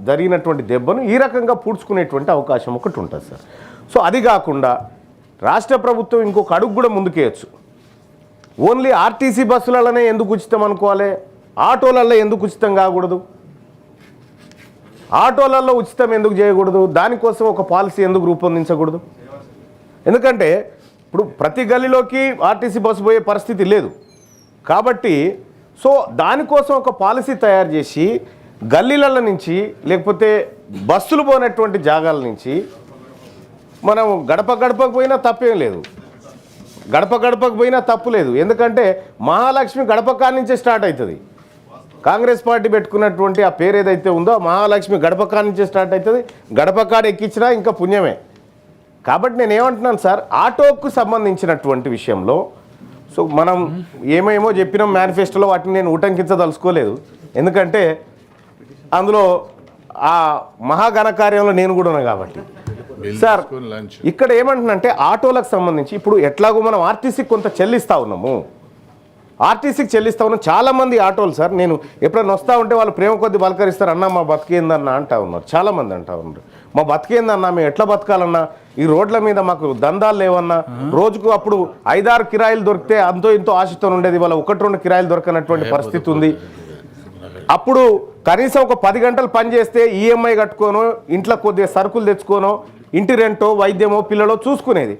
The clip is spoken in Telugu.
జరిగినటువంటి దెబ్బను ఈ రకంగా పూడ్చుకునేటువంటి అవకాశం ఒకటి ఉంటుంది సార్. సో అది కాకుండా రాష్ట్ర ప్రభుత్వం ఇంకొక అడుగు కూడా ముందుకేయచ్చు. ఓన్లీ ఆర్టీసీ బస్సులలోనే ఎందుకు ఉచితం అనుకోవాలి, ఆటోలలో ఎందుకు ఉచితం కాకూడదు, ఆటోలలో ఉచితం ఎందుకు చేయకూడదు, దానికోసం ఒక పాలసీ ఎందుకు రూపొందించకూడదు? ఎందుకంటే ఇప్పుడు ప్రతి గల్లీలోకి ఆర్టీసీ బస్సు పోయే పరిస్థితి లేదు కాబట్టి సో దానికోసం ఒక పాలసీ తయారు చేసి గల్లీల నుంచి లేకపోతే బస్సులు పోయినటువంటి జాగాల నుంచి మనం గడప గడపకు పోయినా తప్పేం లేదు, గడప గడపకు పోయినా తప్పు లేదు. ఎందుకంటే మహాలక్ష్మి గడప కాడి నుంచే స్టార్ట్ అవుతుంది. కాంగ్రెస్ పార్టీ పెట్టుకున్నటువంటి ఆ పేరు ఏదైతే ఉందో మహాలక్ష్మి గడప కాడి నుంచే స్టార్ట్ అవుతుంది. గడప కాడ ఎక్కించినా ఇంకా పుణ్యమే. కాబట్టి నేను ఏమంటున్నాను సార్, ఆటోకు సంబంధించినటువంటి విషయంలో సో మనం ఏమేమో చెప్పినాం మేనిఫెస్టోలో, వాటిని నేను ఉటంకించదలుచుకోలేదు. ఎందుకంటే అందులో ఆ మహాఘనకార్యంలో నేను కూడా ఉన్నా కాబట్టి. సార్ ఇక్కడ ఏమంటున్నంటే ఆటోలకు సంబంధించి ఇప్పుడు ఎట్లాగో మనం ఆర్టీసీకి కొంత చెల్లిస్తూ ఉన్నాము, ఆర్టీసీకి చెల్లిస్తూ ఉన్నాం. చాలామంది ఆటోలు సార్ నేను ఎప్పుడైనా వస్తూ ఉంటే వాళ్ళు ప్రేమ కొద్ది పలకరిస్తారు, అన్న మా బతికేందన్నా అంటా ఉన్నారు, చాలామంది అంటా ఉన్నారు మా బతికేందన్నా, మేము ఎట్లా బతకాలన్నా, ఈ రోడ్ల మీద మాకు దందాలు లేవన్నా, రోజుకు అప్పుడు 5-6 కిరాయిలు దొరికితే అంతో ఇంతో ఆశతో ఉండేది, వాళ్ళ 1-2 కిరాయిలు దొరకనటువంటి పరిస్థితి ఉంది. అప్పుడు కనీసం ఒక 10 గంటలు పని చేస్తే ఈఎంఐ కట్టుకోనో ఇంట్లో కొద్దిగా సరుకులు తెచ్చుకోనో ఇంటి రెంటో వైద్యమో పిల్లలో చూసుకునేది.